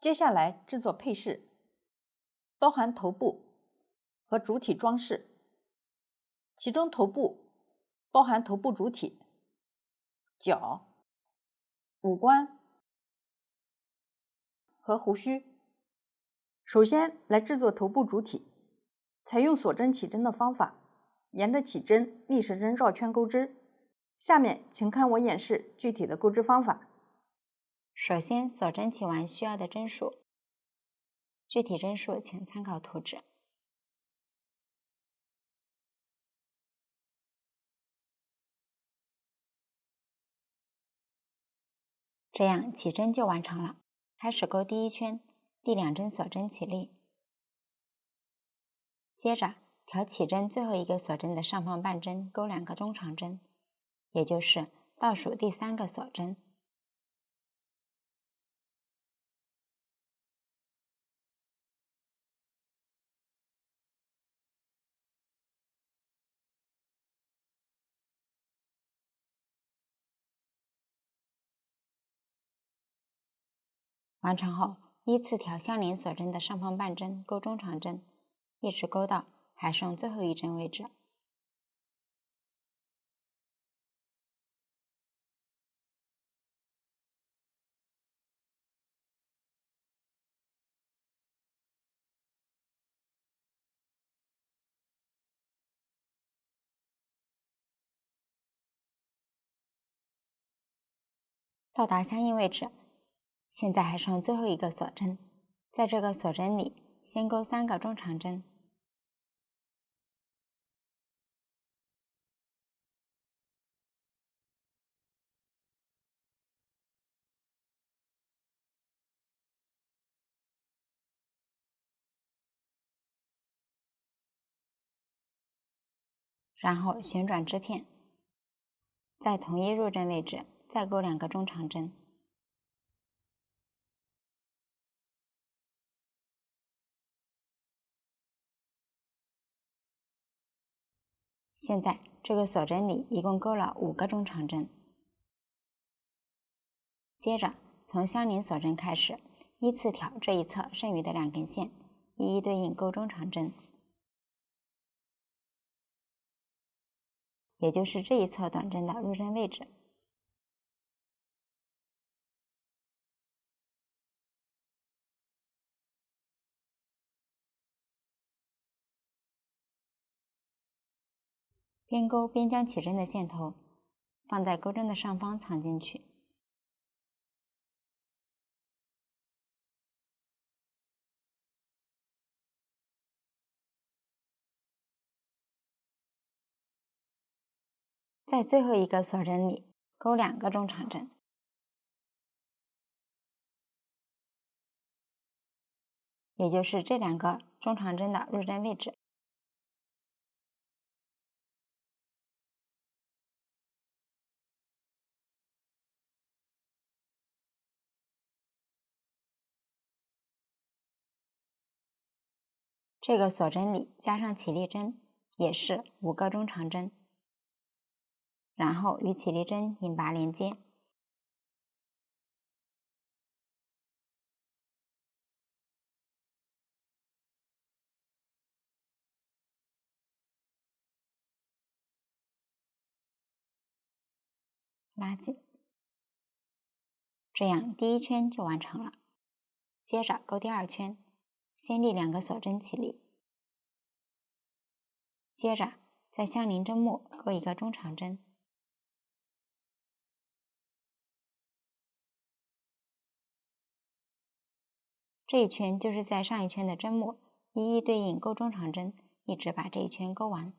接下来制作配饰，包含头部和主体装饰，其中头部包含头部主体、脚、五官和胡须。首先来制作头部主体，采用锁针起针的方法，沿着起针逆时针绕圈钩织。下面请看我演示具体的钩织方法。首先锁针起完需要的针数，具体针数请参考图纸。这样起针就完成了。开始钩第一圈，第2针锁针起立。接着调起针最后一个锁针的上方半针钩2个中长针，也就是倒数第3个锁针。完成后，依次调相邻锁针的上方半针钩中长针，一直钩到还剩最后一针为止。到达相应位置，现在还剩最后一个锁针，在这个锁针里先钩3个中长针，然后旋转织片，在同一入针位置再钩2个中长针。现在这个锁针里一共钩了5个中长针。接着从相邻锁针开始，依次挑这一侧剩余的2根线，一一对应钩中长针，也就是这一侧短针的入针位置。边钩边将起针的线头放在钩针的上方藏进去。在最后一个锁针里钩2个中长针，也就是这2个中长针的入针位置。这个锁针里加上起立针，也是5个中长针，然后与起立针引拔连接。拉紧，这样第1圈就完成了。接着钩第2圈，先立2个锁针起立，接着在相邻针目钩1个中长针，这一圈就是在上一圈的针目一一对应钩中长针，一直把这一圈钩完。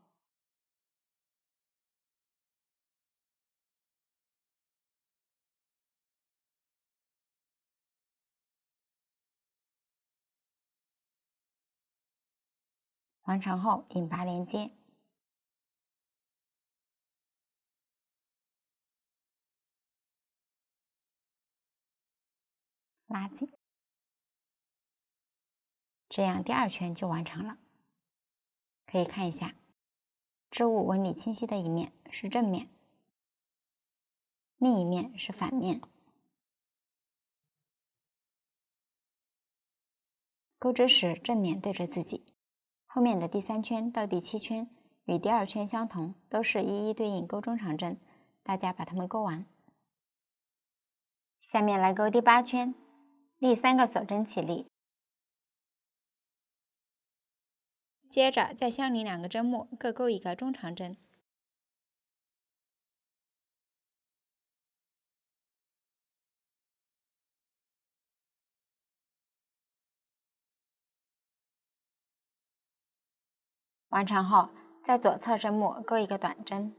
完成后引拔连接，拉紧，这样第2圈就完成了。可以看一下，织物纹理清晰的一面是正面，另一面是反面。钩织时正面对着自己。后面的第3圈到第7圈与第2圈相同，都是一一对应钩中长针，大家把它们钩完。下面来钩第8圈，立3个锁针起立，接着再相邻2个针目各钩1个中长针，完成后在左侧针目钩1个短针，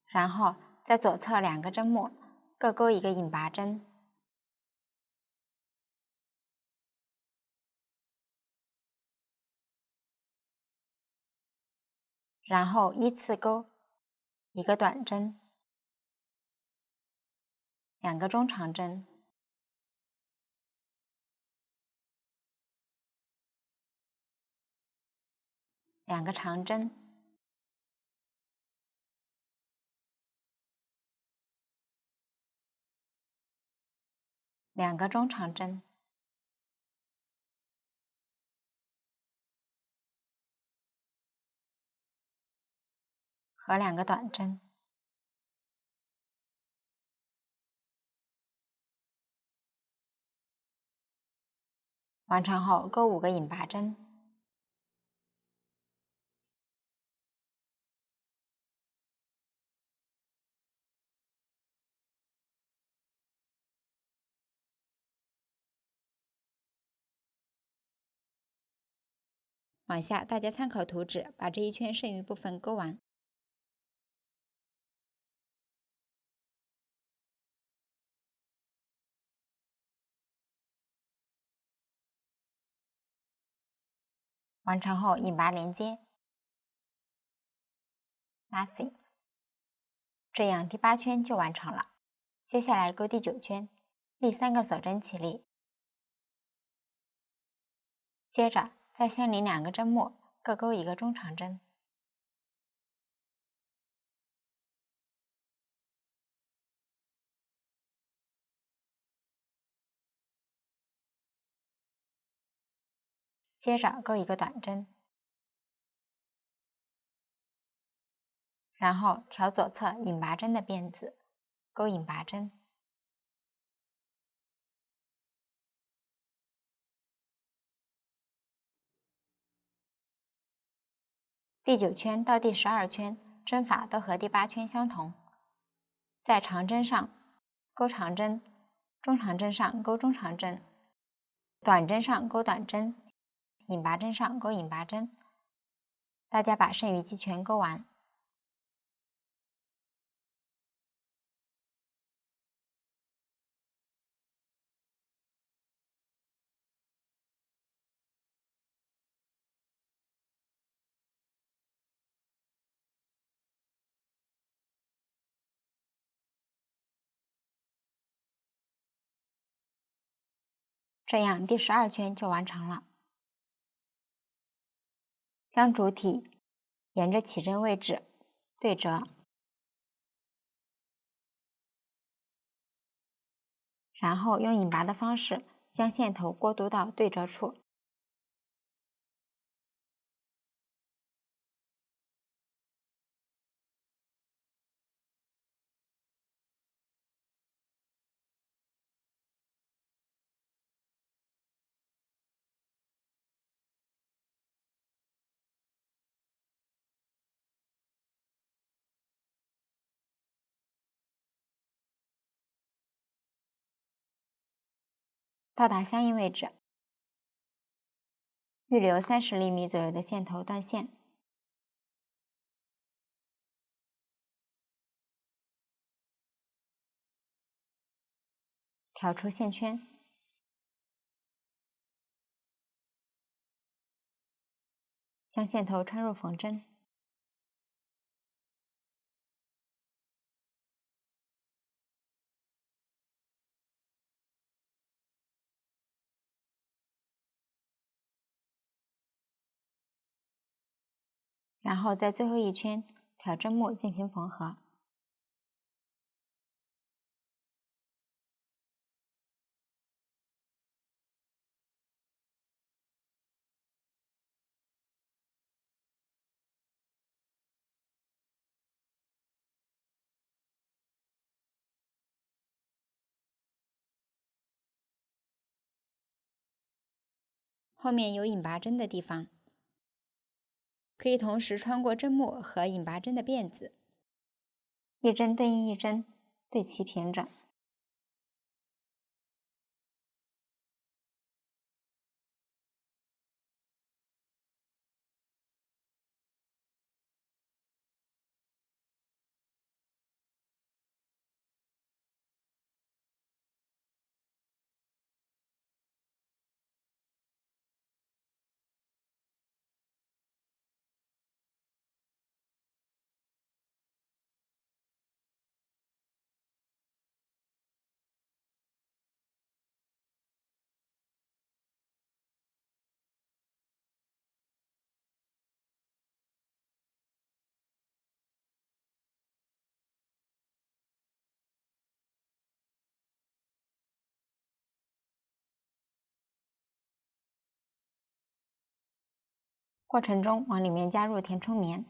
然后在左侧2个针目各钩1个引拔针，然后依次钩1个短针，2个中长针，2个长针，2个中长针，和2个短针。完成后钩5个引拔针，往下大家参考图纸，把这一圈剩余部分钩完。完成后引拔连接，拉紧，这样第8圈就完成了。接下来钩第9圈，立3个锁针起立，接着再相邻2个针目各钩1个中长针，接着钩1个短针，然后调左侧引拔针的辫子，钩引拔针，第9圈到第12圈针法都和第8圈相同，在长针上钩长针，中长针上钩中长针，短针上钩短针，引拔针上钩引拔针。大家把剩余几圈钩完。这样第12圈就完成了。将主体沿着起针位置对折，然后用引拔的方式将线头过渡到对折处。到达相应位置，预留30厘米左右的线头断线，挑出线圈，将线头穿入缝针，然后在最后一圈挑针目进行缝合。后面有引拔针的地方，可以同时穿过针目和引拔针的辫子，一针对应一针，对齐平整。过程中往里面加入填充棉，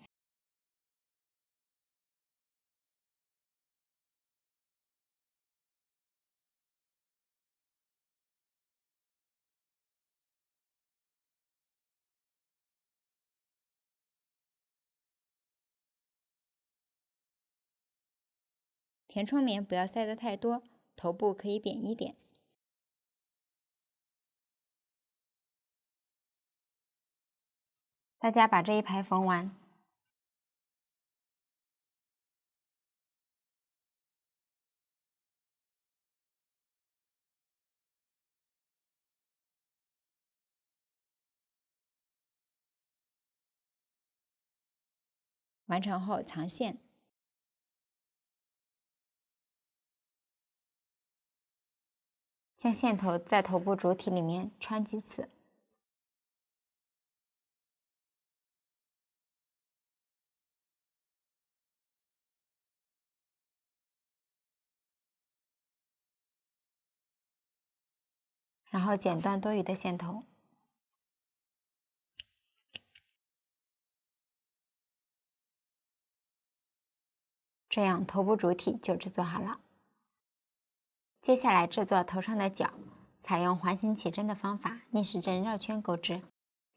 填充棉不要塞得太多，头部可以扁一点。大家把这一排缝完，完成后藏线，将线头在头部主体里面穿几次。然后剪断多余的线头，这样头部主体就制作好了。接下来制作头上的角，采用环形起针的方法，逆时针绕圈钩织。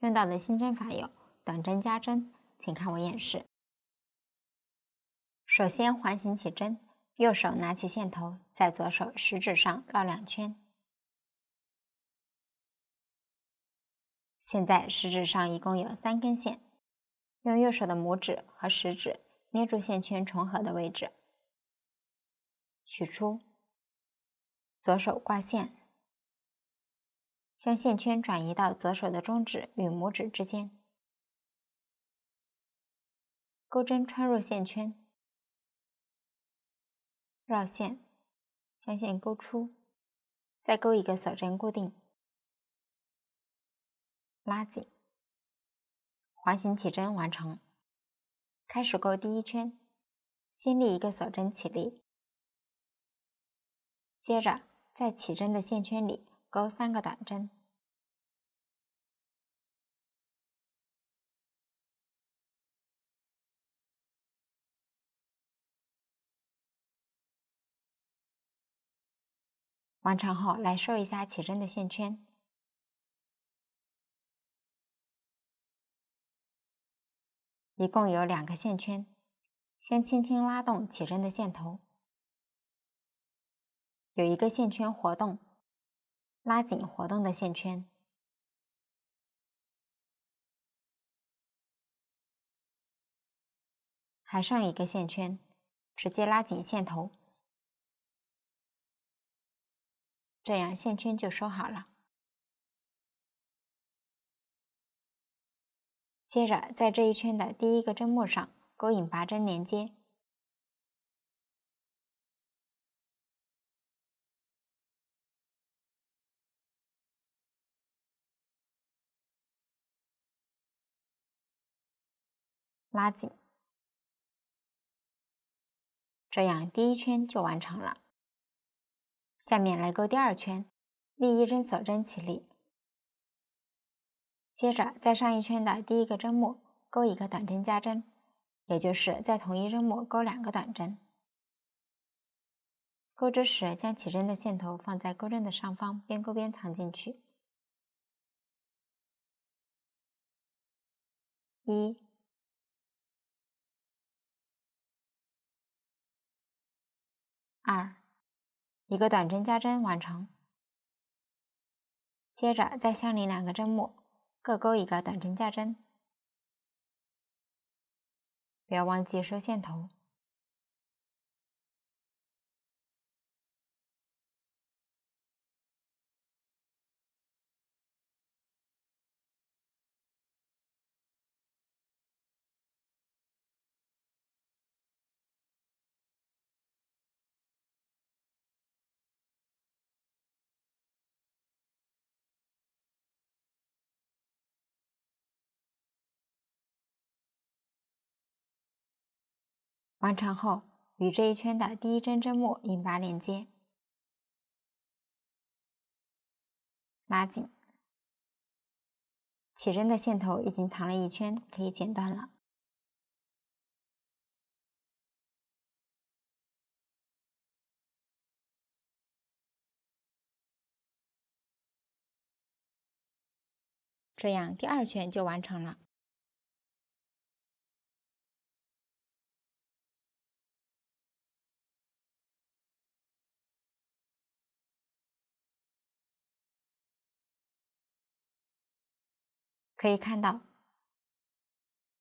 用到的新针法有短针加针，请看我演示。首先环形起针，右手拿起线头，在左手食指上绕2圈。现在食指上一共有3根线，用右手的拇指和食指捏住线圈重合的位置，取出，左手挂线，将线圈转移到左手的中指与拇指之间，钩针穿入线圈，绕线，将线勾出，再钩一个锁针固定，拉紧，环形起针完成。开始钩第1圈，先立一个锁针起立，接着在起针的线圈里钩3个短针，完成后来收一下起针的线圈，一共有2个线圈，先轻轻拉动起针的线头，有一个线圈活动，拉紧活动的线圈，还剩一个线圈，直接拉紧线头，这样线圈就收好了。接着在这一圈的第1个针目上钩引拔针连接，拉紧，这样第1圈就完成了。下面来钩第2圈，立1针锁针起立，接着在上一圈的第1个针目钩一个短针加针，也就是在同一针目钩2个短针。钩织时将起针的线头放在钩针的上方，边钩边藏进去。1、2，一个短针加针完成。接着再相邻2个针目，各钩一个短针加针，不要忘记收线头。完成后，与这一圈的第1针针目引拔连接，拉紧。起针的线头已经藏了1圈，可以剪断了。这样第2圈就完成了。可以看到，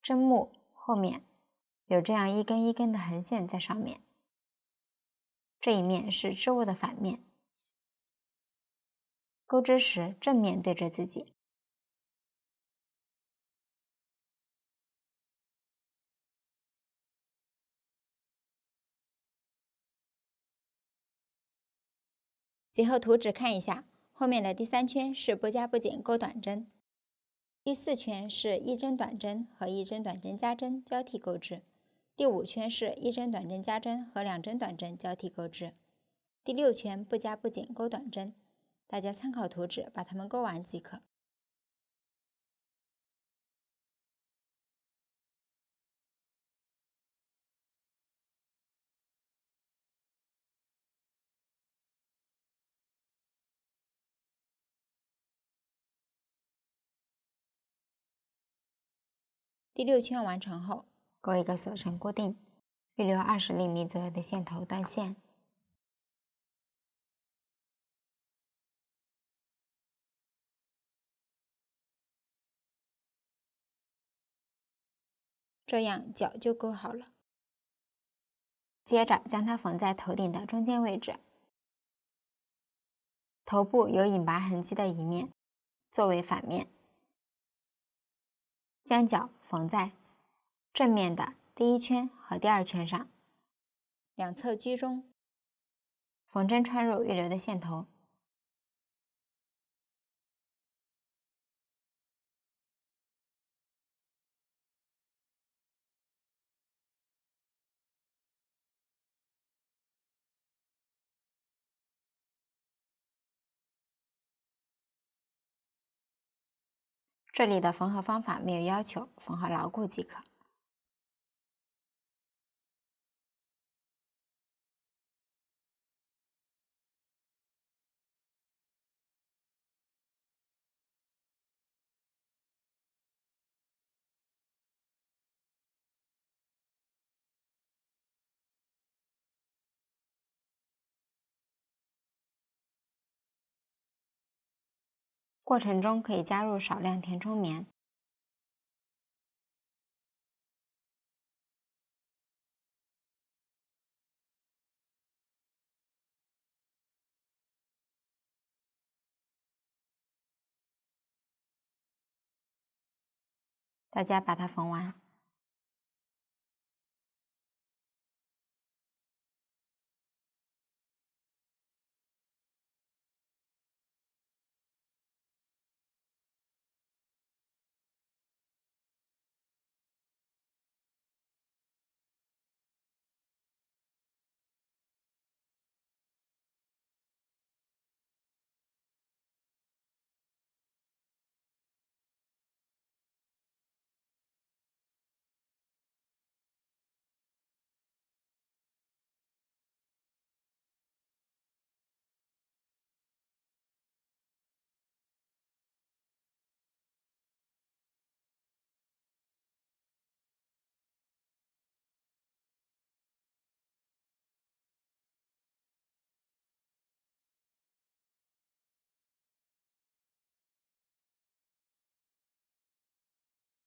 针目后面有这样一根一根的横线在上面，这一面是织物的反面，钩织时正面对着自己。结合图纸看一下，后面的第3圈是不加不减钩短针，第4圈是1针短针和1针短针加针交替钩织，第5圈是1针短针加针和2针短针交替钩织，第6圈不加不减钩短针。大家参考图纸把它们钩完即可。第6圈完成后，钩一个锁绳固定，预留20厘米左右的线头断线。这样角就钩好了。接着将它缝在头顶的中间位置，头部有引拔痕迹的一面作为反面，将角缝在正面的第1圈和第2圈上，两侧居中，缝针穿入预留的线头。这里的缝合方法没有要求，缝合牢固即可。过程中可以加入少量填充棉。大家把它缝完。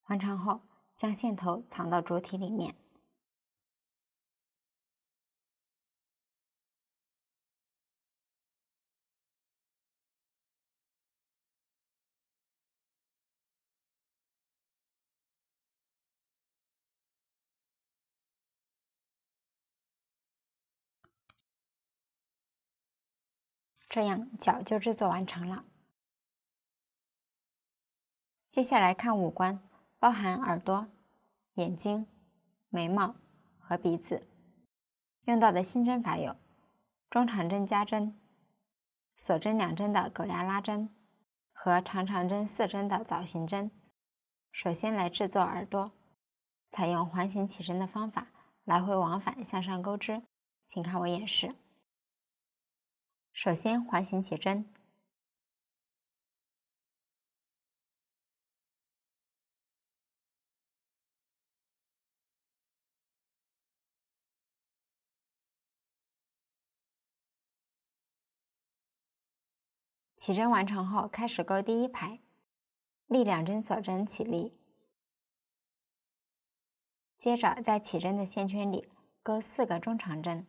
完成后，将线头藏到主体里面。这样脚就制作完成了。接下来看五官，包含耳朵、眼睛、眉毛和鼻子。用到的新针法有中长针加针、锁针2针的狗牙拉针和长长针4针的枣形针。首先来制作耳朵，采用环形起针的方法，来回往返向上钩织，请看我演示。首先环形起针，起针完成后，开始钩第一排，立2针锁针起立，接着在起针的线圈里钩4个中长针。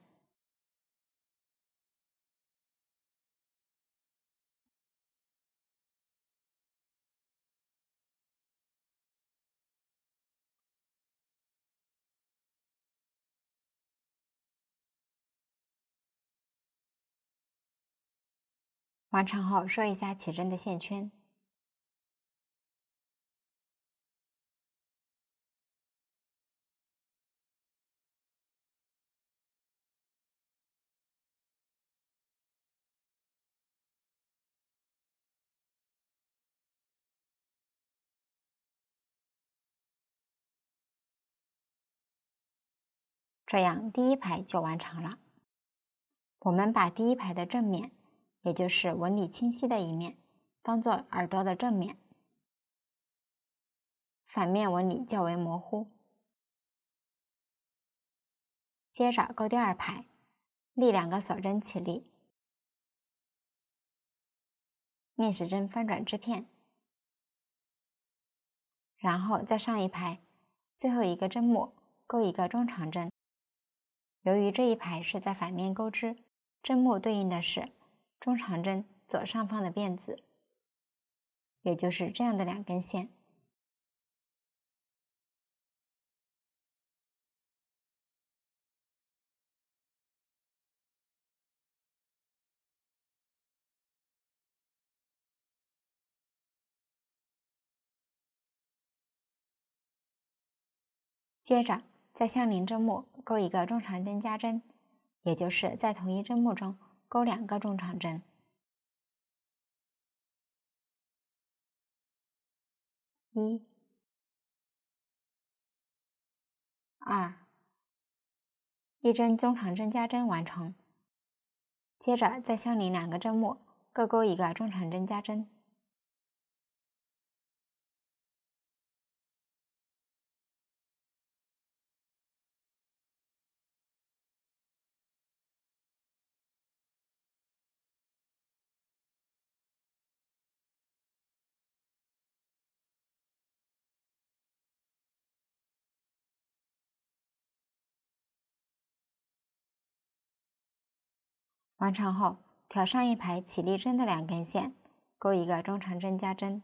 完成后收一下起针的线圈。这样第一排就完成了。我们把第一排的正面，也就是纹理清晰的一面，当做耳朵的正面，反面纹理较为模糊。接着钩第二排，立2个锁针起立，逆时针翻转织片，然后在上一排最后一个针目钩一个中长针。由于这一排是在反面钩织，针目对应的是中长针左上方的辫子，也就是这样的2根线。接着在相邻针目钩一个中长针加针，也就是在同一针目中钩2个中长针。1、2，一针中长针加针完成。接着在相邻2个针目各钩一个中长针加针。完成后，挑上一排起立针的2根线，钩一个中长针加针。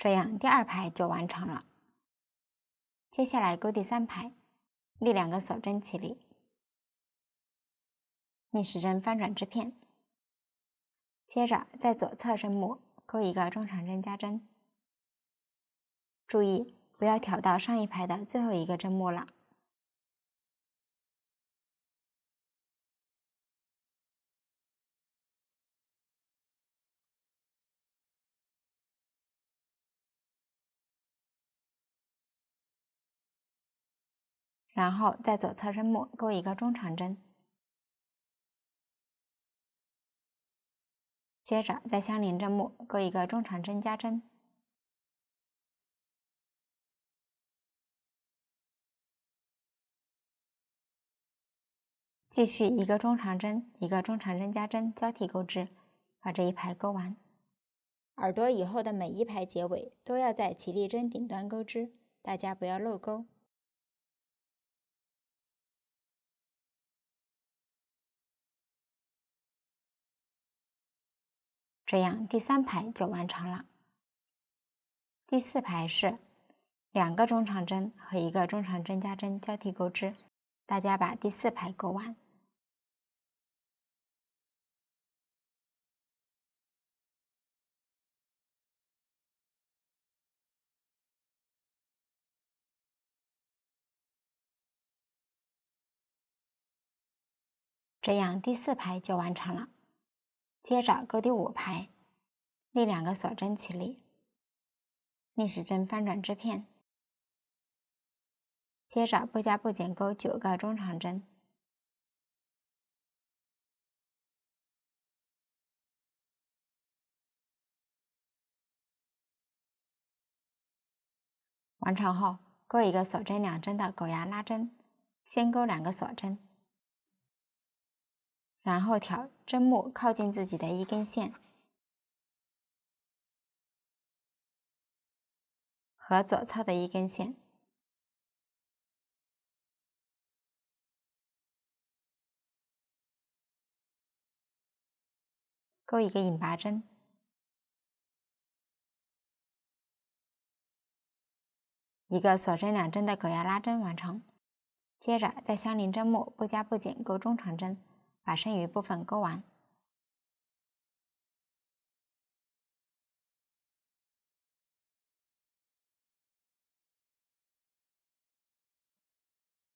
这样第2排就完成了。接下来钩第3排，立2个锁针起立，逆时针翻转织片，接着在左侧针目钩一个中长针加针。注意不要挑到上一排的最后一个针目了。然后在左侧针末钩一个中长针，接着在相邻针末钩一个中长针加针，继续一个中长针一个中长针加针交替钩织，把这一排钩完。耳朵以后的每一排结尾都要在起立针顶端钩织，大家不要漏钩。这样第3排就完成了。第4排是2个中长针和1个中长针加针交替钩织，大家把第4排钩完。这样第4排就完成了。接着钩第5排，立2个锁针起立，逆时针翻转织片，接着不加不减钩9个中长针，完成后钩一个锁针2针的狗牙拉针，先钩2个锁针，然后挑针目靠近自己的一根线和左侧的一根线，钩一个引拔针，一个锁针2针的狗牙拉针完成。接着在相邻针末不加不减钩中长针，把剩余部分钩完。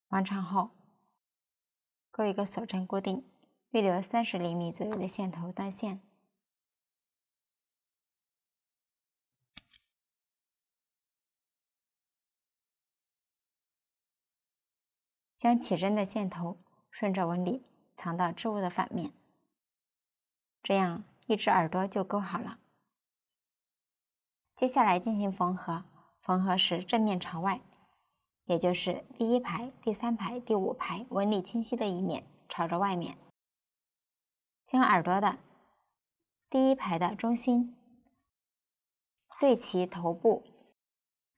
完成后，钩一个锁针固定，预留30厘米左右的线头断线。将起针的线头顺着纹理藏到织物的反面，这样一只耳朵就钩好了。接下来进行缝合，缝合时正面朝外，也就是第1排、第3排、第5排纹理清晰的一面朝着外面。将耳朵的第1排的中心对齐头部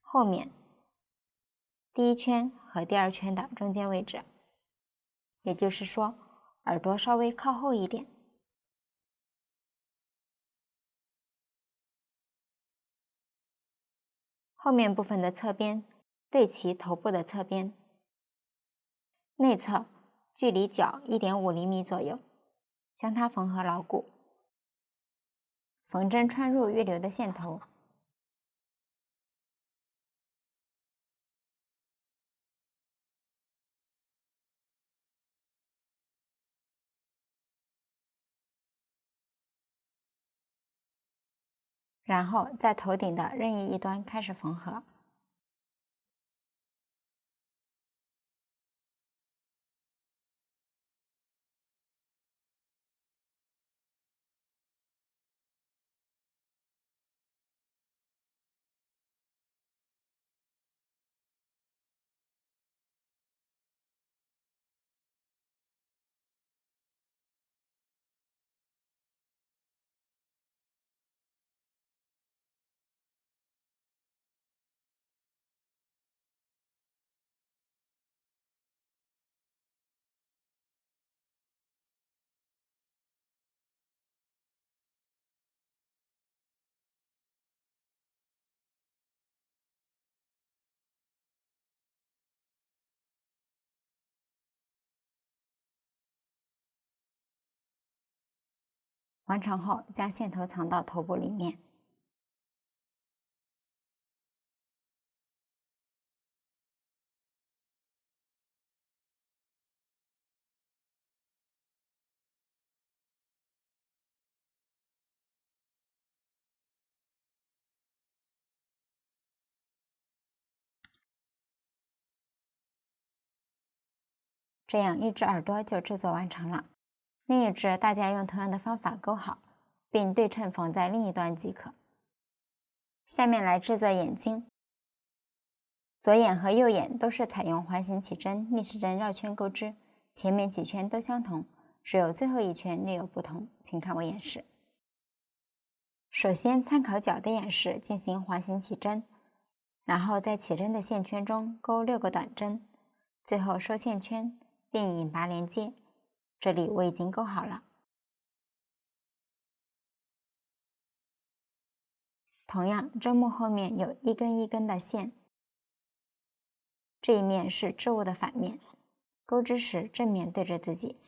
后面第1圈和第2圈的中间位置，也就是说耳朵稍微靠后一点。后面部分的侧边对齐头部的侧边，内侧距离角 1.5厘米左右，将它缝合牢固。缝针穿入预留的线头，然后在头顶的任意一端开始缝合。完成后，将线头藏到头部里面。这样一只耳朵就制作完成了。另一只大家用同样的方法勾好，并对称缝在另一端即可。下面来制作眼睛。左眼和右眼都是采用环形起针、逆时针绕圈钩织，前面几圈都相同，只有最后一圈略有不同，请看我演示。首先参考脚的演示进行环形起针，然后在起针的线圈中钩6个短针，最后收线圈并引拔连接。这里我已经钩好了。同样，针目后面有一根一根的线，这一面是织物的反面，钩织时正面对着自己。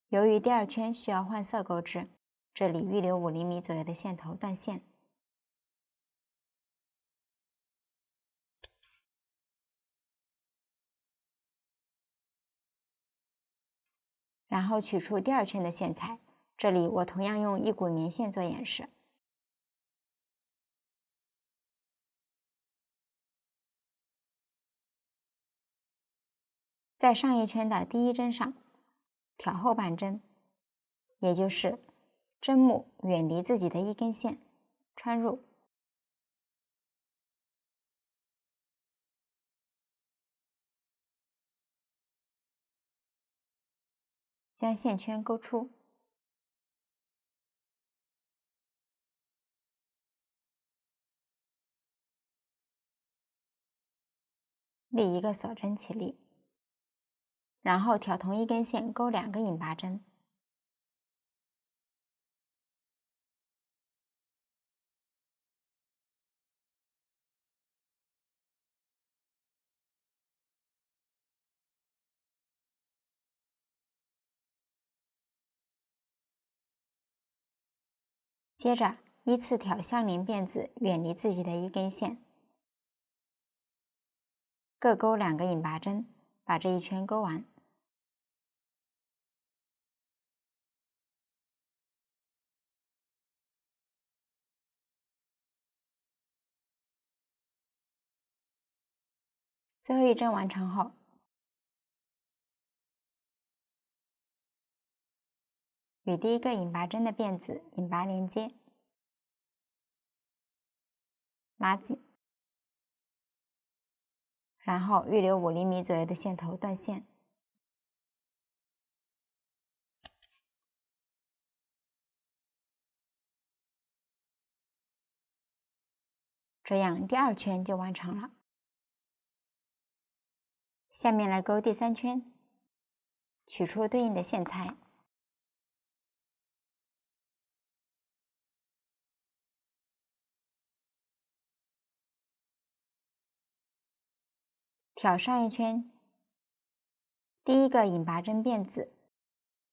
由于第2圈需要换色钩织，这里预留5厘米左右的线头断线。然后取出第2圈的线材，这里我同样用1股棉线做演示。在上一圈的第1针上挑后半针，也就是针目远离自己的1根线，穿入，将线圈钩出，立一个锁针起立，然后挑同一根线钩2个引拔针，接着依次挑相邻辫子远离自己的1根线，各钩2个引拔针，把这一圈钩完。最后一针完成后，与第1个引拔针的辫子引拔连接，拉紧，然后预留5厘米左右的线头断线。这样第2圈就完成了。下面来钩第3圈，取出对应的线材，挑上一圈第1个引拔针辫子，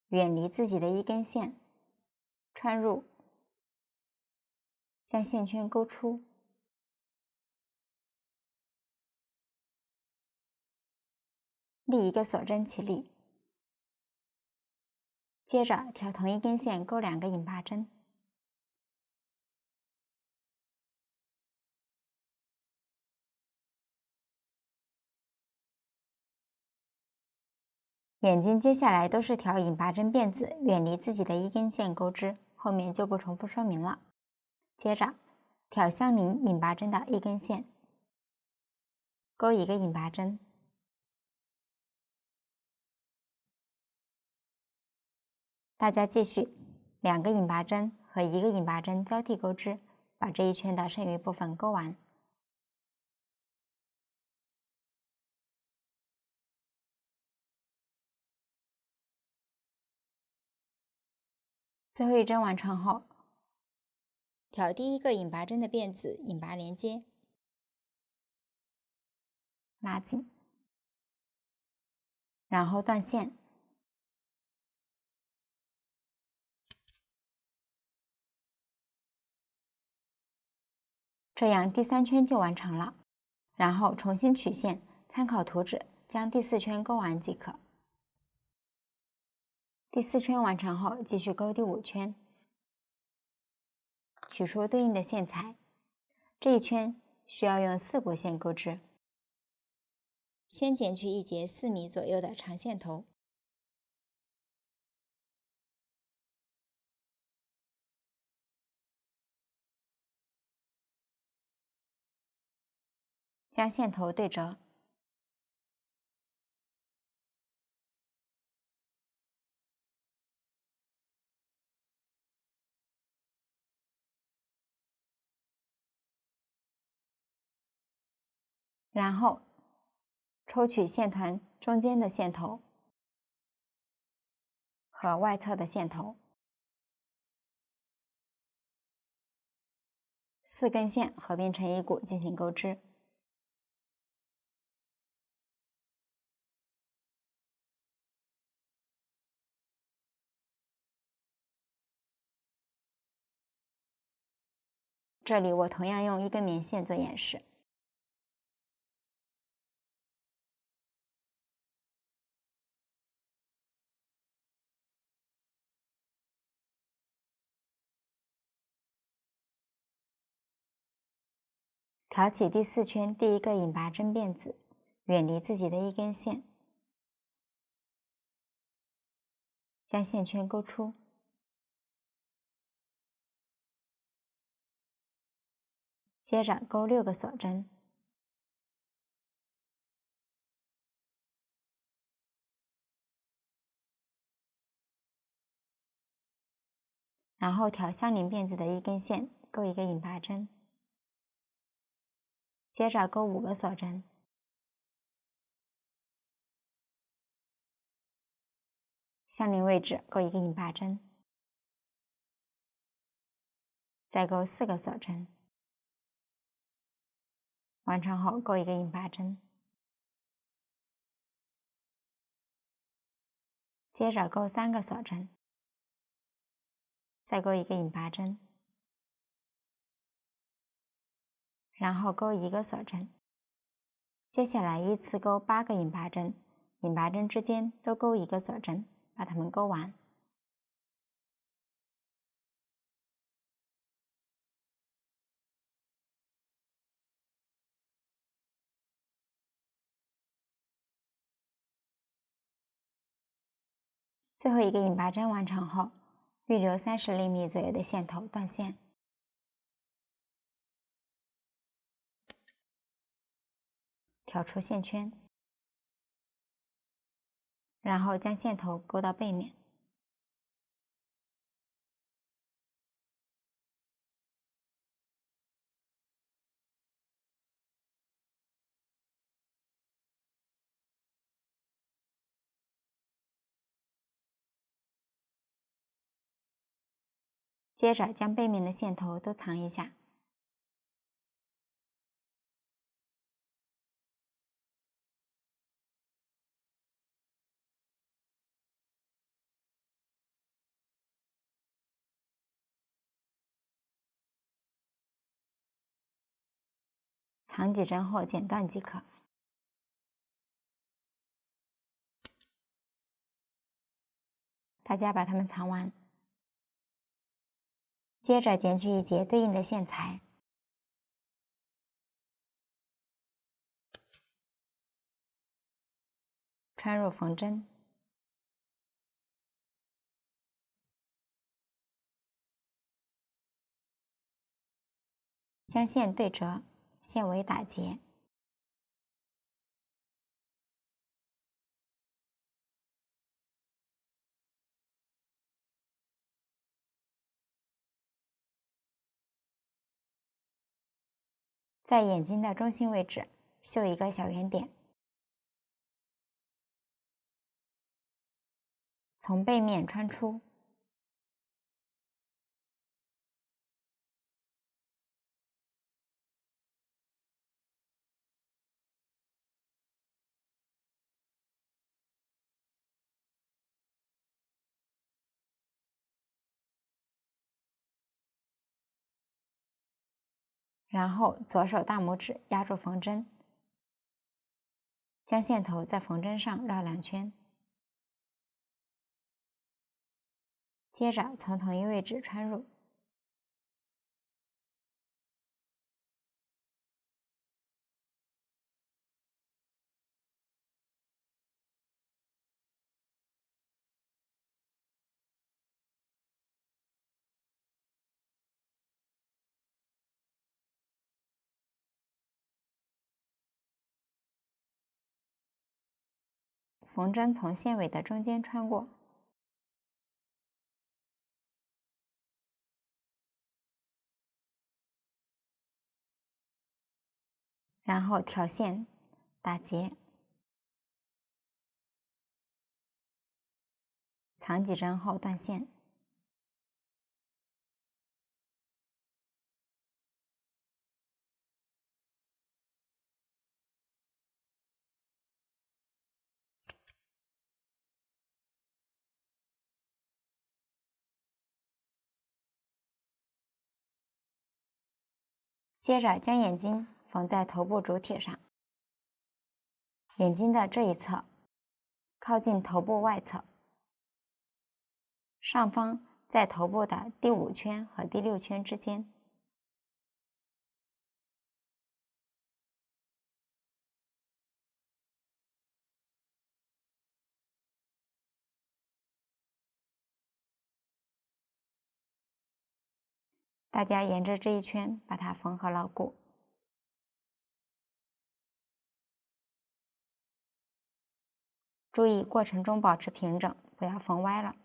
远离自己的1根线，穿入，将线圈钩出，立一个锁针起立，接着挑同一根线钩2个引拔针，眼睛接下来都是挑引拔针辫子远离自己的1根线钩织，后面就不重复说明了。接着挑相邻引拔针的1根线，钩1个引拔针，大家继续2个引拔针和1个引拔针交替钩织，把这一圈的剩余部分钩完。最后一针完成后，挑第1个引拔针的辫子引拔连接，拉紧，然后断线。这样第3圈就完成了，然后重新取线，参考图纸将第4圈钩完即可。第4圈完成后，继续钩第5圈，取出对应的线材，这一圈需要用4股线钩织，先剪去一节4米左右的长线头，将线头对折，然后抽取线团中间的线头和外侧的线头，4根线合并成一股进行钩织。这里我同样用1根棉线做演示。挑起第4圈第1个引拔针辫子，远离自己的1根线，将线圈勾出，接着钩6个锁针，然后挑相邻辫子的1根线，钩1个引拔针，接着钩5个锁针，相邻位置钩1个引拔针，再钩4个锁针，完成后钩1个引拔针，接着钩3个锁针，再钩1个引拔针，然后钩1个锁针。接下来依次钩8个引拔针，引拔针之间都钩1个锁针，把它们钩完。最后1个引拔针完成后，预留30厘米左右的线头断线，挑出线圈，然后将线头勾到背面，接着将背面的线头都藏一下。藏几针后剪断即可。大家把它们藏完，接着剪取一节对应的线材，穿入缝针，将线对折，线尾打结，在眼睛的中心位置绣一个小圆点，从背面穿出，然后左手大拇指压住缝针，将线头在缝针上绕2圈，接着从同一位置穿入，缝针从线尾的中间穿过，然后挑线打结，藏几针后断线。接着将眼睛缝在头部主体上，眼睛的这一侧靠近头部外侧，上方在头部的第5圈和第6圈之间。大家沿着这一圈把它缝合牢固。注意过程中保持平整，不要缝歪了。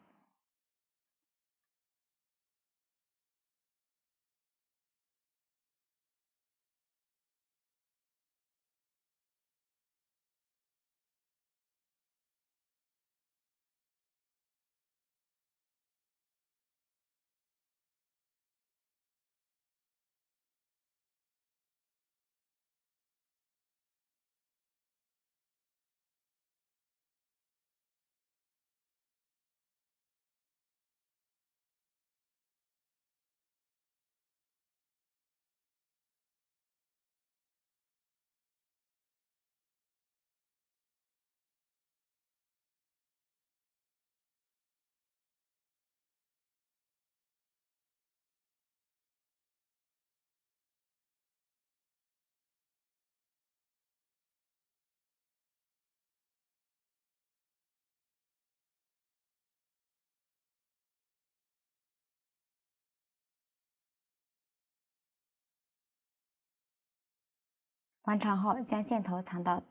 完成后，将线头藏到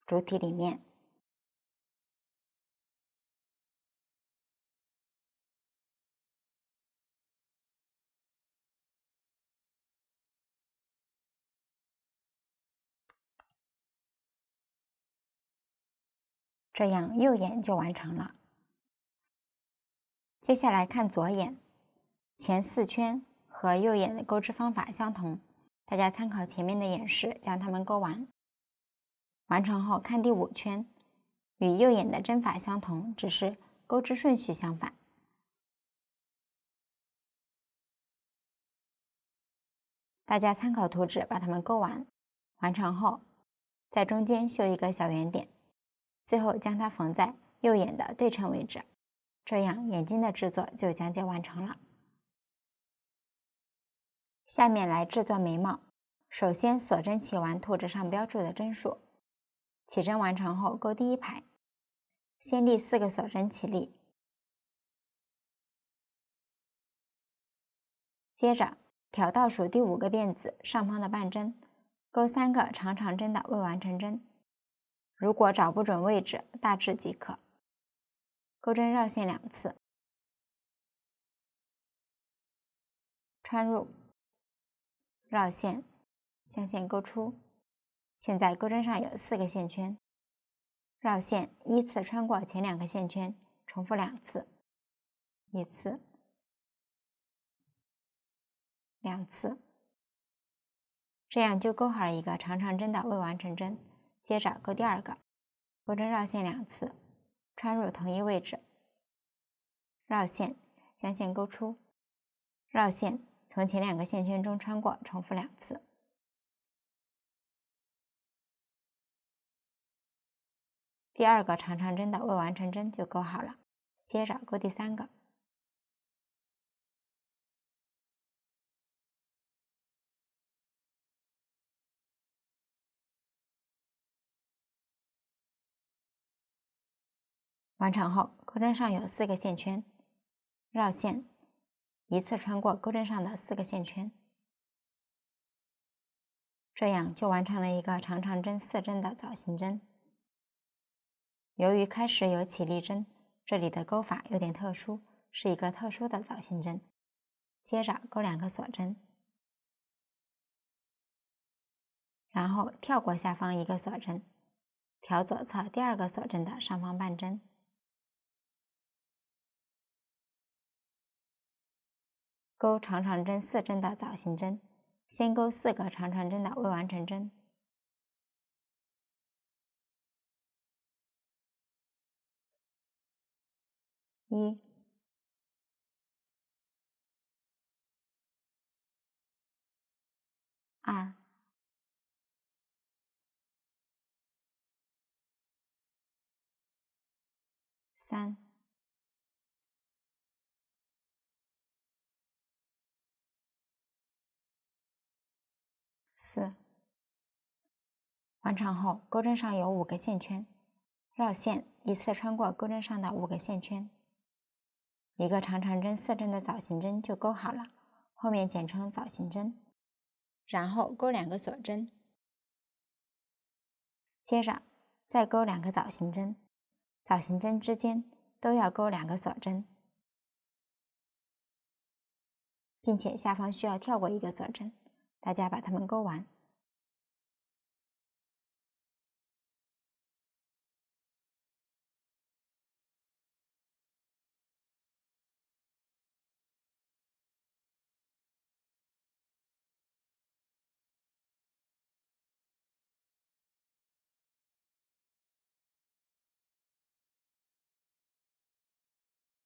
主体里面。这样右眼就完成了。接下来看左眼，前4圈和右眼的钩织方法相同，大家参考前面的演示，将它们钩完。完成后看第5圈，与右眼的针法相同，只是钩织顺序相反。大家参考图纸把它们钩完。完成后，在中间绣一个小圆点，最后将它缝在右眼的对称位置，这样眼睛的制作就将近完成了。下面来制作眉毛。首先锁针起完图纸上标注的针数，起针完成后钩第1排，先立4个锁针起立，接着挑倒数第5个辫子上方的半针，钩3个长长针的未完成针，如果找不准位置，大致即可。钩针绕线2次，穿入，绕线，将线钩出。现在钩针上有4个线圈，绕线依次穿过前2个线圈，重复2次，1次、2次，这样就钩好了一个长长针的未完成针。接着钩第2个，钩针绕线2次，穿入同一位置，绕线，将线钩出，绕线，从前2个线圈中穿过，重复2次。第2个长长针的未完成针就钩好了，接着钩第3个。完成后，钩针上有4个线圈，绕线，一次穿过钩针上的4个线圈，这样就完成了一个长长针4针的造型针。由于开始有起立针，这里的钩法有点特殊，是一个特殊的枣形针。接着钩2个锁针，然后跳过下方1个锁针，调左侧第2个锁针的上方半针，钩长长针4针的枣形针，先钩4个长长针的未完成针。1、2、3、4。完成后，钩针上有5个线圈，绕线依次穿过钩针上的5个线圈。1个长长针4针的枣形针就钩好了，后面简称枣形针。然后钩2个锁针，接着再钩2个枣形针，枣形针之间都要钩2个锁针，并且下方需要跳过1个锁针，大家把它们钩完。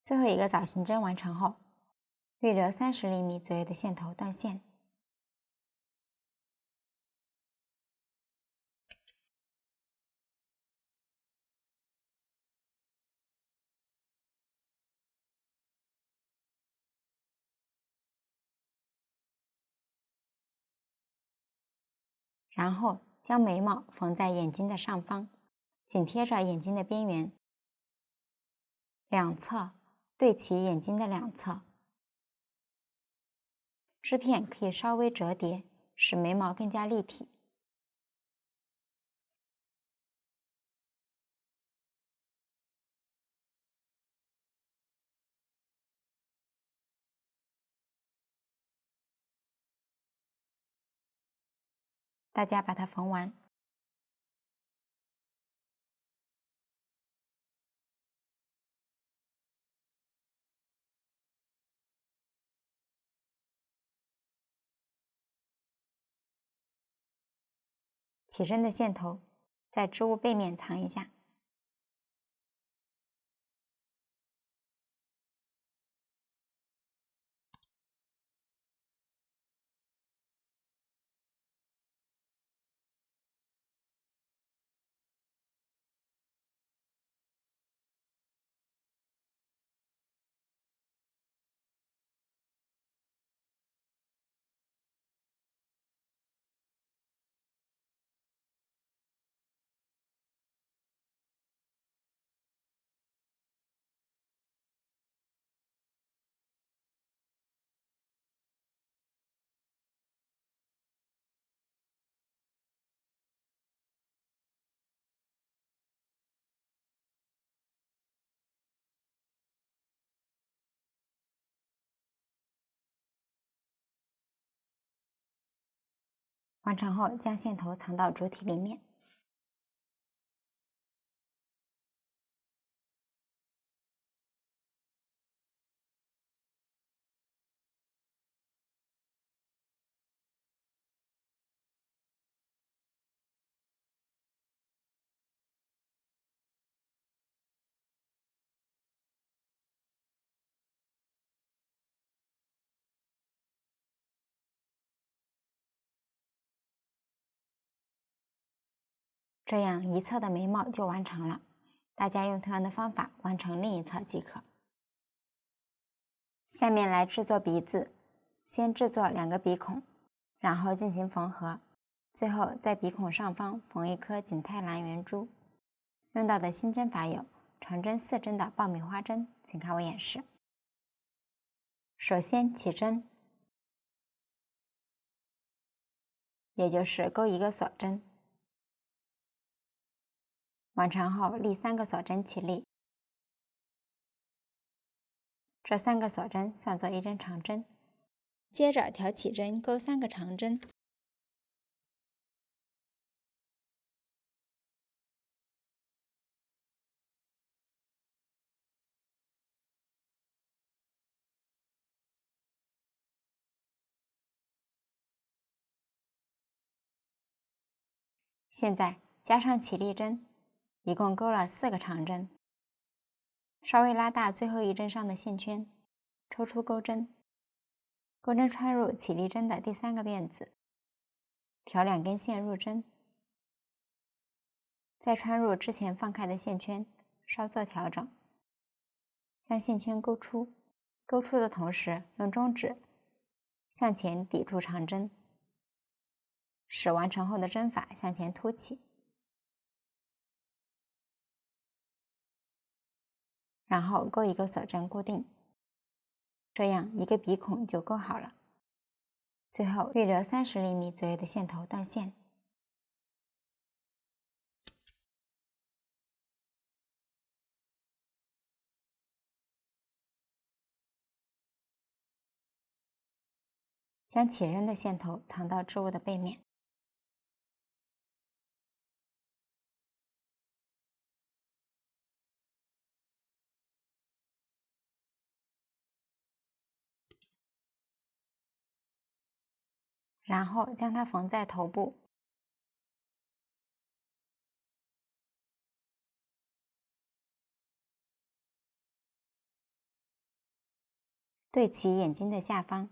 最后1个枣形针完成后，预留30厘米左右的线头断线。然后将眉毛缝在眼睛的上方，紧贴着眼睛的边缘，两侧对齐眼睛的两侧。织片可以稍微折叠，使眉毛更加立体。大家把它缝完。起针的线头在织物背面藏一下。完成后，将线头藏到主体里面。这样一侧的眉毛就完成了，大家用同样的方法完成另一侧即可。下面来制作鼻子，先制作2个鼻孔，然后进行缝合，最后在鼻孔上方缝一颗景泰蓝圆珠。用到的新针法有长针4针的爆米花针，请看我演示。首先起针，也就是钩1个锁针，完成后立3个锁针起立，这3个锁针算作1针长针。接着调起针钩3个长针，现在加上起立针，一共钩了4个长针。稍微拉大最后1针上的线圈，抽出钩针，钩针穿入起立针的第3个辫子，调2根线入针，再穿入之前放开的线圈，稍作调整，将线圈勾出。勾出的同时，用中指向前抵住长针，使完成后的针法向前凸起。然后钩1个锁针固定，这样1个鼻孔就钩好了。最后预留30厘米左右的线头断线。将起针的线头藏到织物的背面。然后将它缝在头部，对齐眼睛的下方。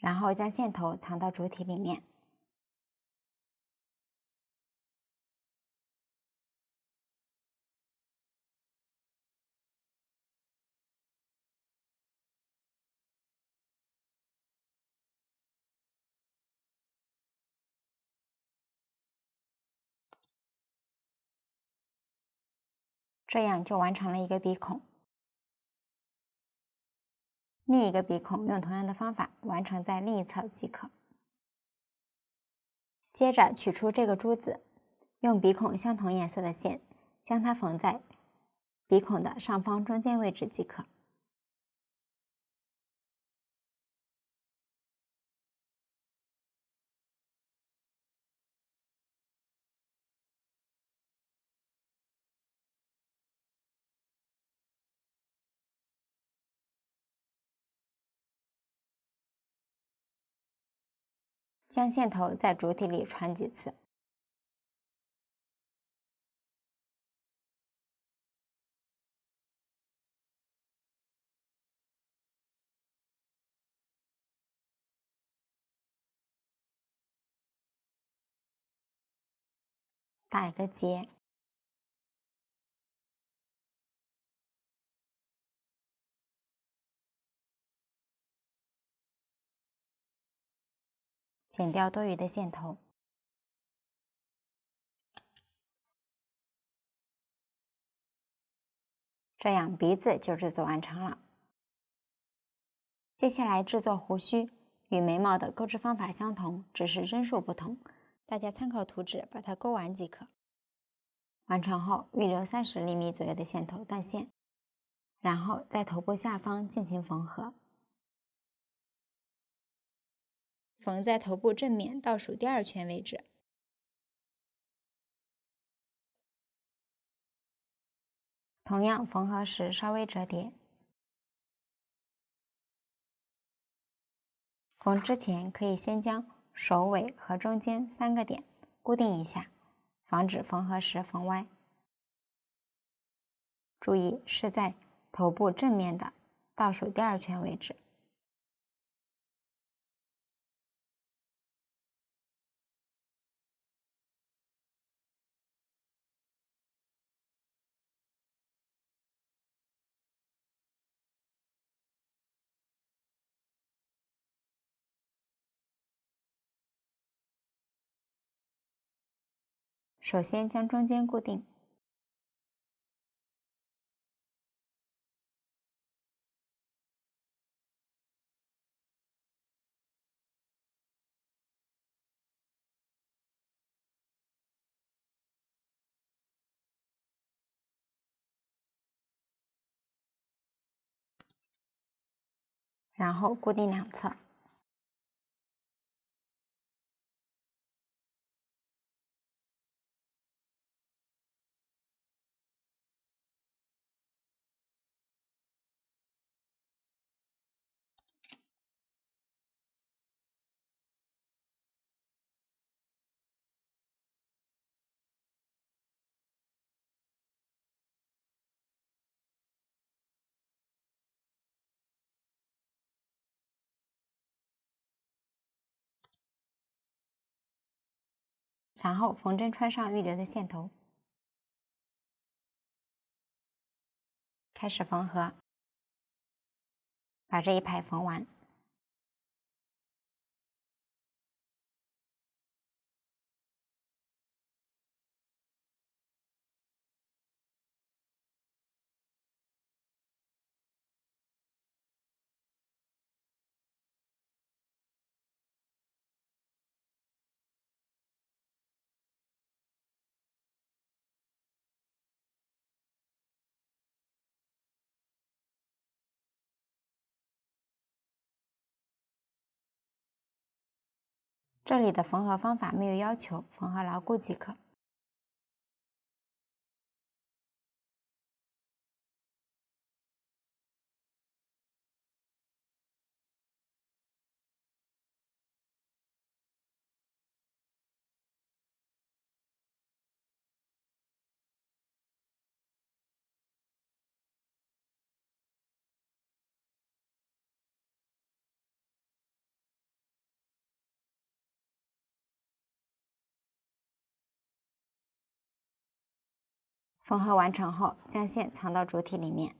然后将线头藏到主体里面。这样就完成了1个鼻孔。另一个鼻孔用同样的方法完成在另一侧即可。接着取出这个珠子，用鼻孔相同颜色的线将它缝在鼻孔的上方中间位置即可。将线头在主体里穿几次。打一个结，剪掉多余的线头。这样鼻子就制作完成了。接下来制作胡须，与眉毛的钩织方法相同，只是针数不同，大家参考图纸把它钩完即可。完成后预留30厘米左右的线头断线，然后在头部下方进行缝合，缝在头部正面倒数第2圈位置。同样缝合时稍微折叠。缝之前可以先将首尾和中间3个点固定一下，防止缝合时缝歪。注意是在头部正面的倒数第2圈位置。首先将中间固定，然后固定两侧。然后缝针穿上预留的线头，开始缝合，把这一排缝完。这里的缝合方法没有要求，缝合牢固即可。缝合完成后，将线藏到主体里面。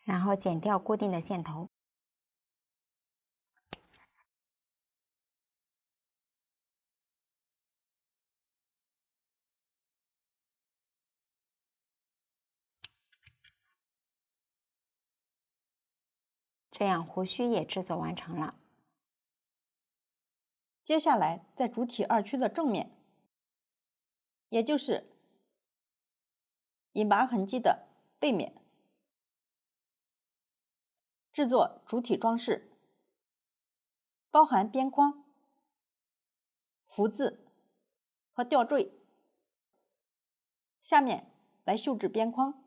然后剪掉固定的线头，这样弧须也制作完成了。接下来，在主体二区的正面，也就是引拔痕迹的背面，制作主体装饰，包含边框、福字和吊坠。下面来绣制边框，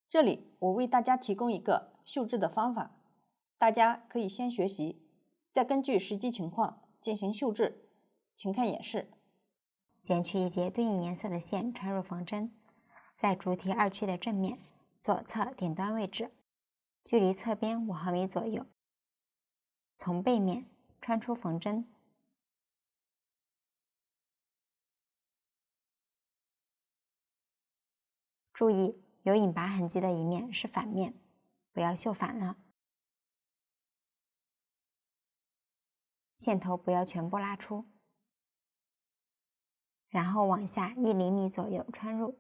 这里我为大家提供一个绣制的方法，大家可以先学习，再根据实际情况进行绣制。请看演示。剪取一节对应颜色的线，穿入缝针，在主体二区的正面左侧顶端位置，距离侧边5毫米左右，从背面穿出缝针，注意有引拔痕迹的一面是反面，不要绣反了。线头不要全部拉出，然后往下1厘米左右穿入。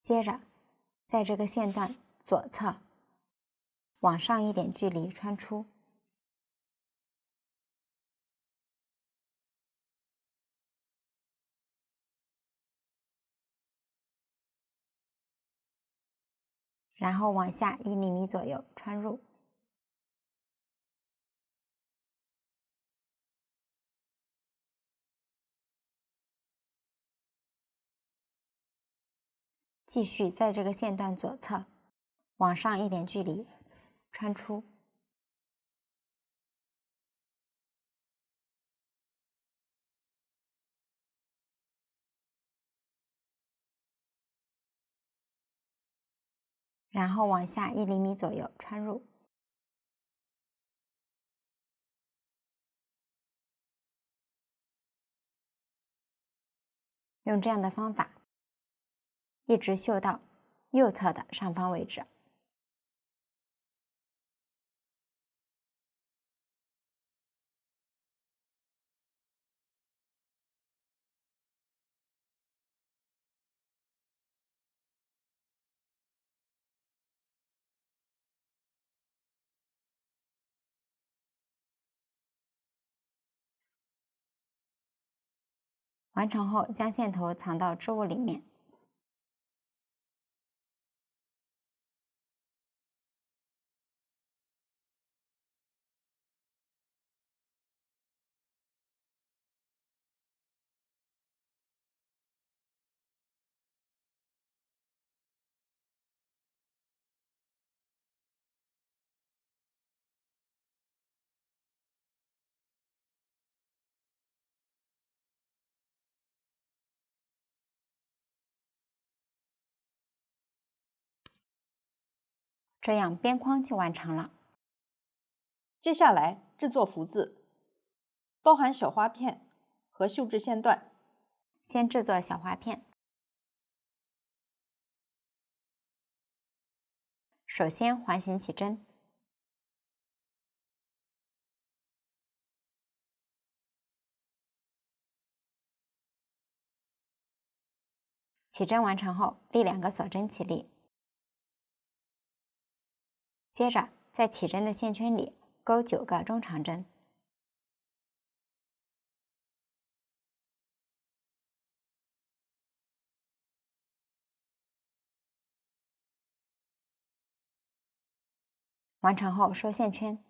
接着，在这个线段左侧往上一点距离穿出，然后往下1厘米左右穿入。继续在这个线段左侧往上一点距离穿出。然后往下1厘米左右穿入。用这样的方法，一直绣到右侧的上方位置。完成后，将线头藏到织物里面。这样边框就完成了。接下来制作福字，包含小花片和绣制线段。先制作小花片。首先环形起针，起针完成后，立2个锁针起立。接着在起针的线圈里钩9个中长针，完成后收线圈。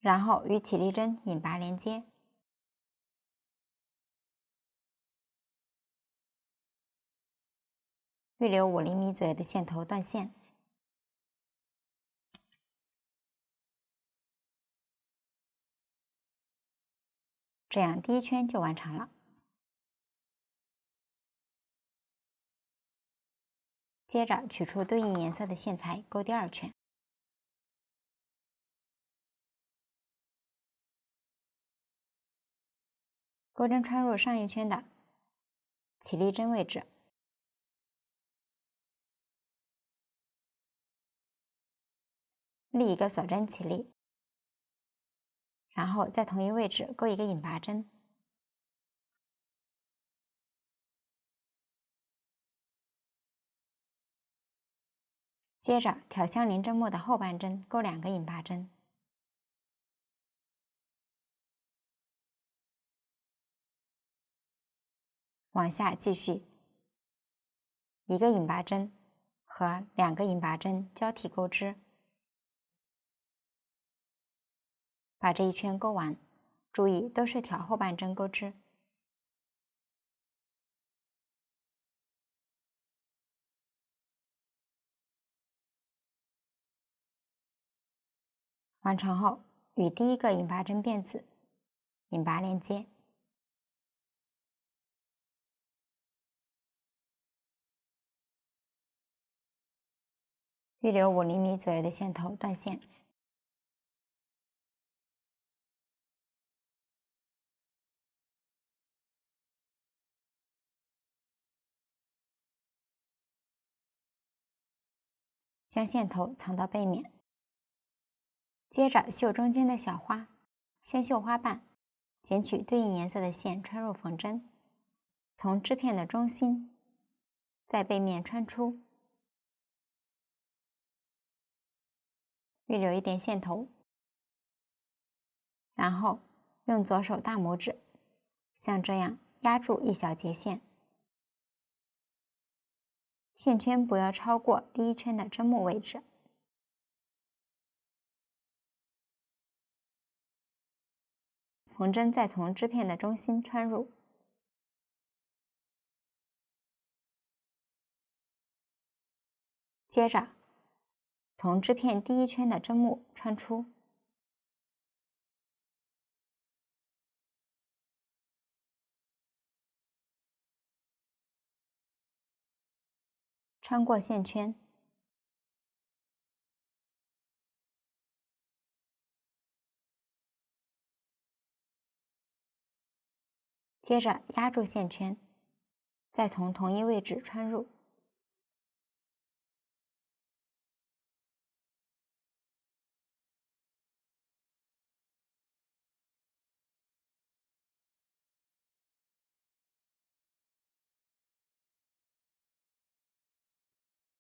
然后与起立针引拔连接，预留5厘米左右的线头断线。这样第1圈就完成了。接着取出对应颜色的线材，钩第2圈。钩针穿入上1圈的起立针位置，立1个锁针起立，然后在同一位置钩1个引拔针，接着挑相邻针目的后半针钩2个引拔针，往下继续1个引拔针和2个引拔针交替钩织，把这1圈钩完。注意都是挑后半针钩织。完成后，与第1个引拔针变子，引拔连接。预留5厘米左右的线头断线。将线头藏到背面。接着绣中间的小花，先绣花瓣，剪取对应颜色的线穿入缝针，从织片的中心在背面穿出，预留一点线头，然后用左手大拇指像这样压住一小节线，线圈不要超过第1圈的针目位置。缝针再从织片的中心穿入，接着从织片第一圈的针目穿出，穿过线圈，接着压住线圈，再从同一位置穿入，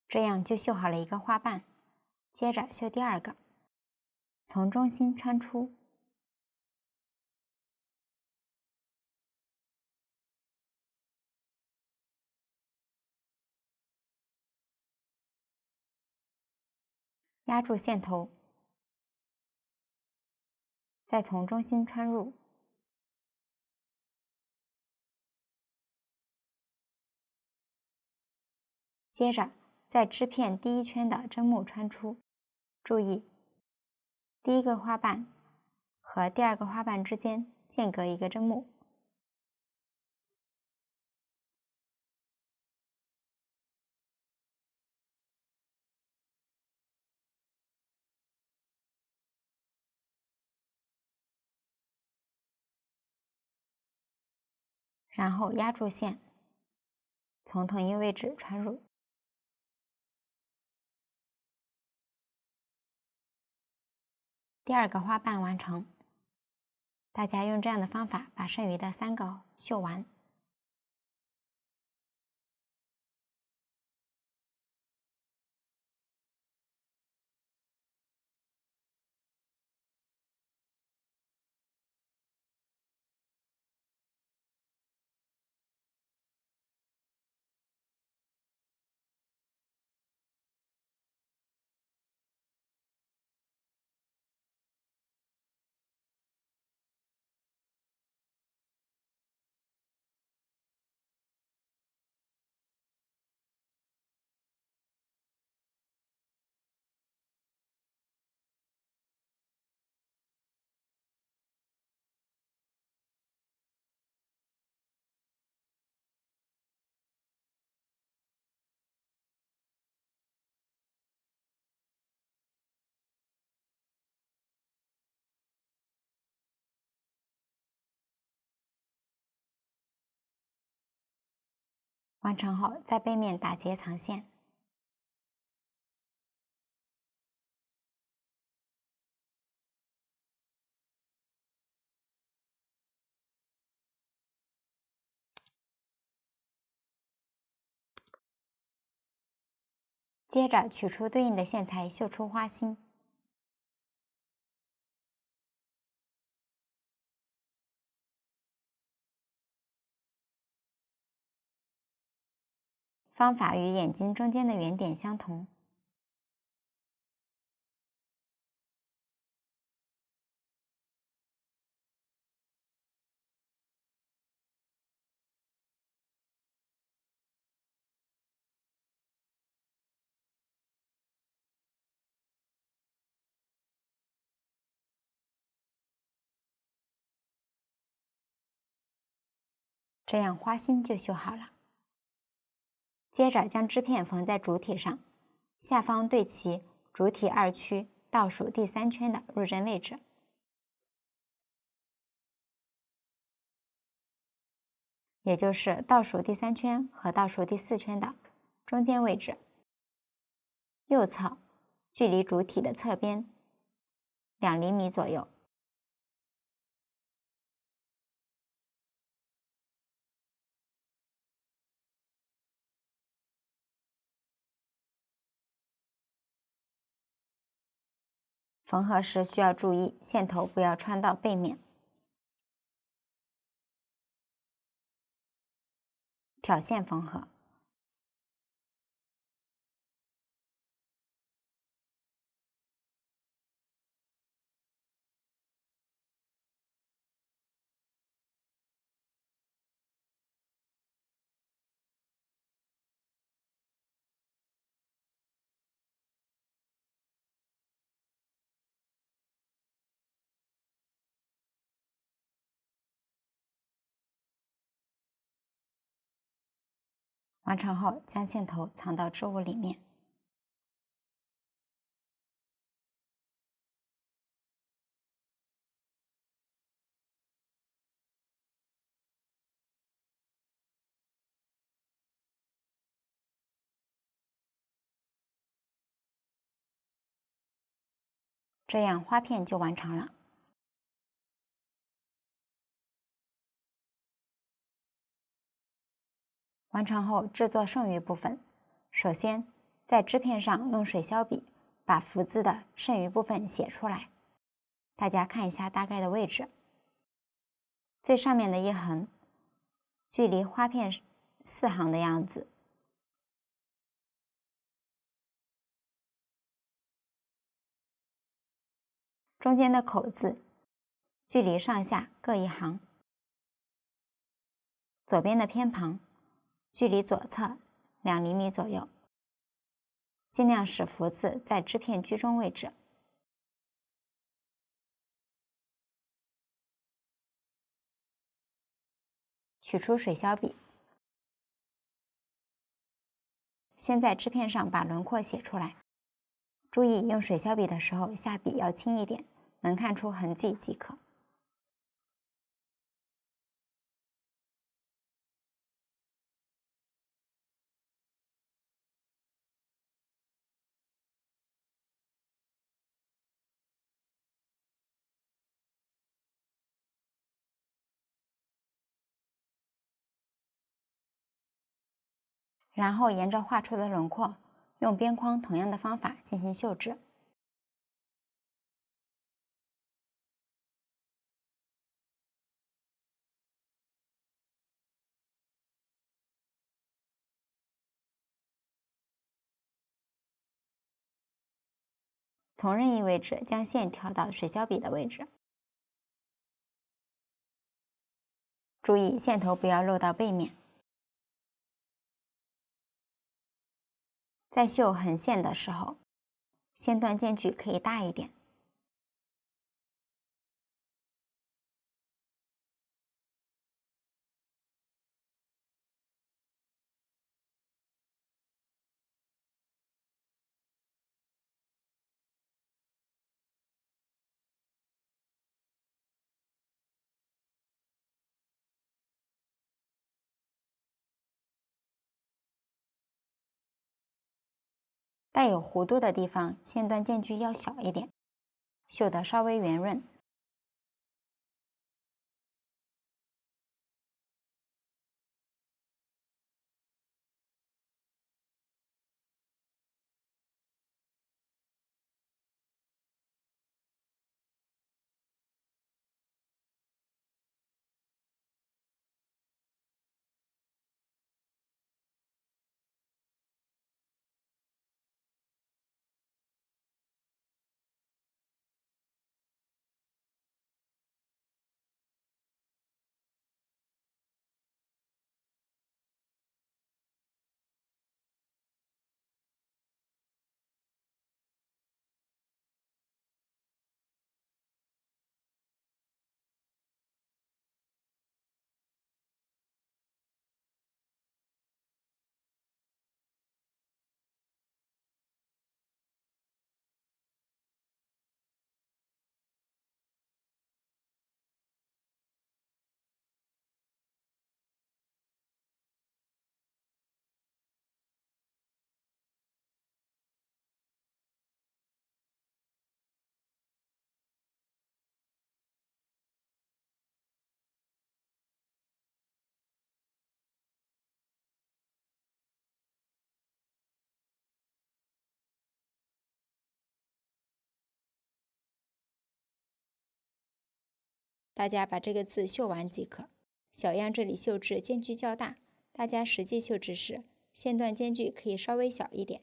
这样就绣好了一个花瓣。接着绣第二个，从中心穿出，压住线头，再从中心穿入，接着在织片第一圈的针目穿出。注意，第一个花瓣和第二个花瓣之间间隔一个针目。然后压住线，从同一位置穿入。第二个花瓣完成，大家用这样的方法把剩余的3个绣完。完成后，在背面打结藏线。接着取出对应的线材，绣出花心。方法与眼睛中间的圆点相同。这样花心就绣好了。接着将织片缝在主体上，下方对齐主体2区倒数第3圈的入针位置，也就是倒数第3圈和倒数第4圈的中间位置。右侧距离主体的侧边2厘米左右。缝合时需要注意，线头不要穿到背面。挑线缝合。完成后，将线头藏到织物里面。这样花片就完成了。完成后制作剩余部分。首先，在织片上用水削笔把福字的剩余部分写出来。大家看一下大概的位置。最上面的一横，距离花片4行的样子。中间的口字，距离上下各1行。左边的偏旁，距离左侧2厘米左右。尽量使福字在织片居中位置。取出水削笔，先在织片上把轮廓写出来。注意用水削笔的时候下笔要轻一点，能看出痕迹即可。然后沿着画出的轮廓，用边框同样的方法进行绣制。从任意位置将线调到水削笔的位置。注意线头不要露到背面。在绣横线的时候，线段间距可以大一点。带有弧度的地方，线段间距要小一点，绣得稍微圆润。大家把这个字绣完即可。小样这里绣制间距较大，大家实际绣制时，线段间距可以稍微小一点。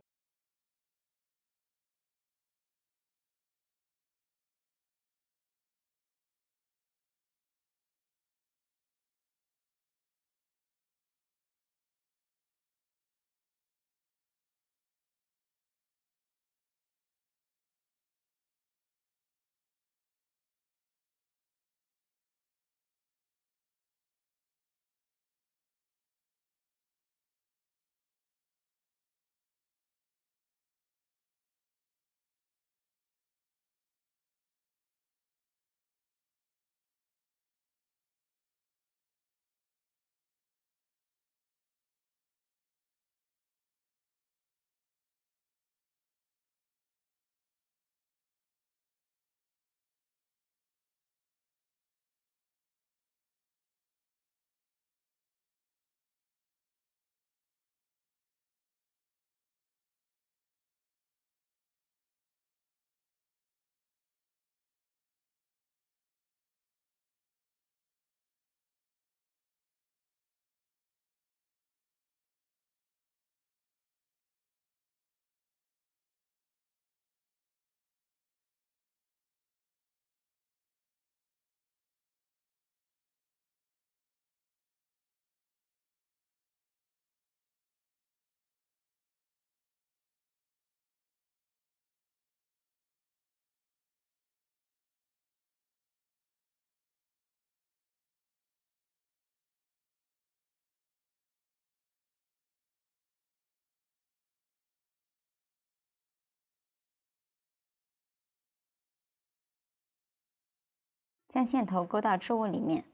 将线头勾到织物里面。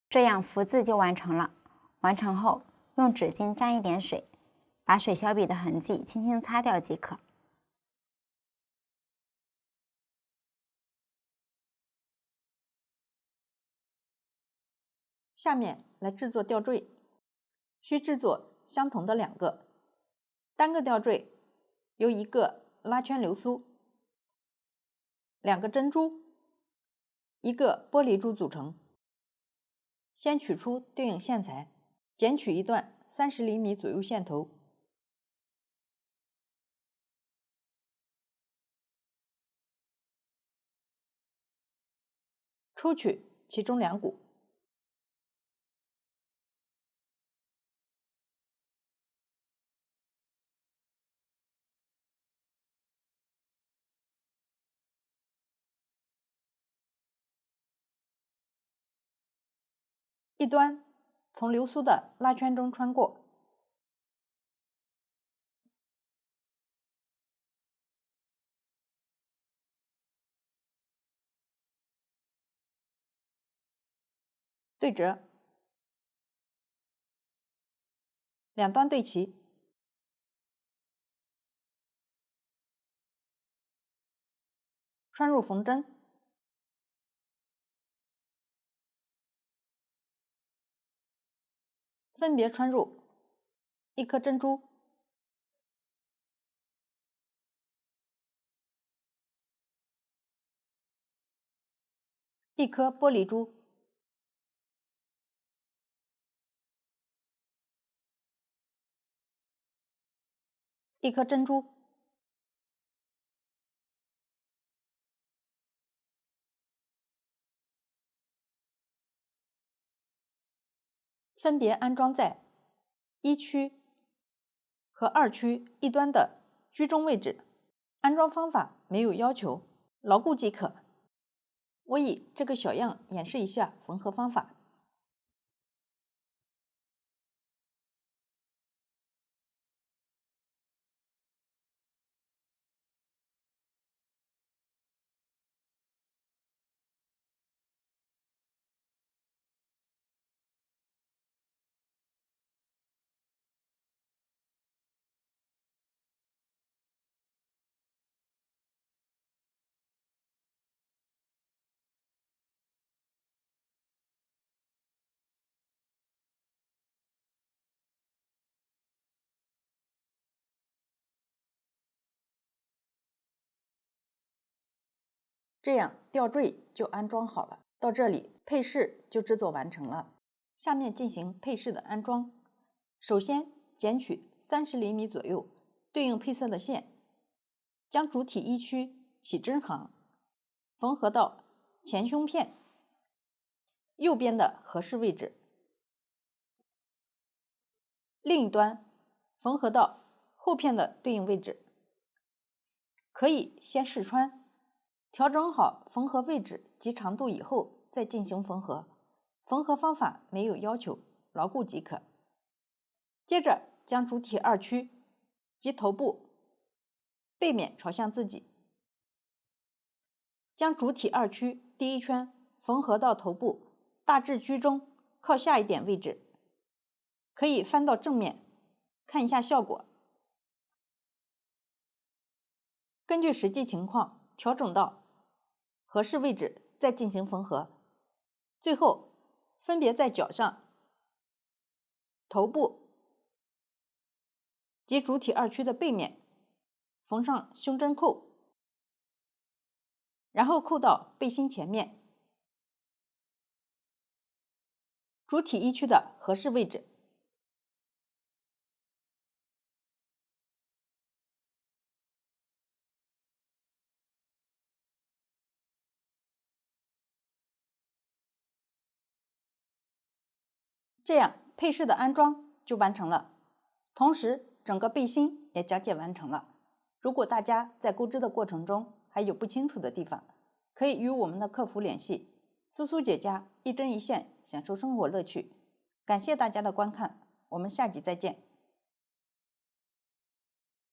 这样福字就完成了。完成后，用纸巾沾一点水，把水小笔的痕迹轻轻擦掉即可。下面来制作吊坠，需制作相同的2个。单个吊坠由1个拉圈流苏、2个珍珠、1个玻璃珠组成。先取出对应线材，剪取一段30厘米左右线头，出取其中2股，一端从流苏的拉圈中穿过，对折，2端对齐，穿入缝针，分别穿入1颗珍珠、1颗玻璃珠、1颗珍珠、分别安装在1区和2区一端的居中位置。安装方法没有要求，牢固即可。我以这个小样演示一下缝合方法。这样吊坠就安装好了。到这里，配饰就制作完成了。下面进行配饰的安装。首先剪取30厘米左右对应配色的线，将主体1区起针行缝合到前胸片右边的合适位置，另一端缝合到后片的对应位置。可以先试穿，调整好缝合位置及长度以后再进行缝合。缝合方法没有要求，牢固即可。接着将主体2区及头部背面朝向自己，将主体2区第1圈缝合到头部大致居中靠下一点位置，可以翻到正面看一下效果。根据实际情况调整到合适位置再进行缝合。最后分别在脚上、头部及主体2区的背面缝上胸针扣，然后扣到背心前面，主体1区的合适位置。这样配饰的安装就完成了，同时整个背心也讲解完成了。如果大家在钩织的过程中还有不清楚的地方，可以与我们的客服联系。苏苏姐家，一针一线，享受生活乐趣。感谢大家的观看，我们下集再见。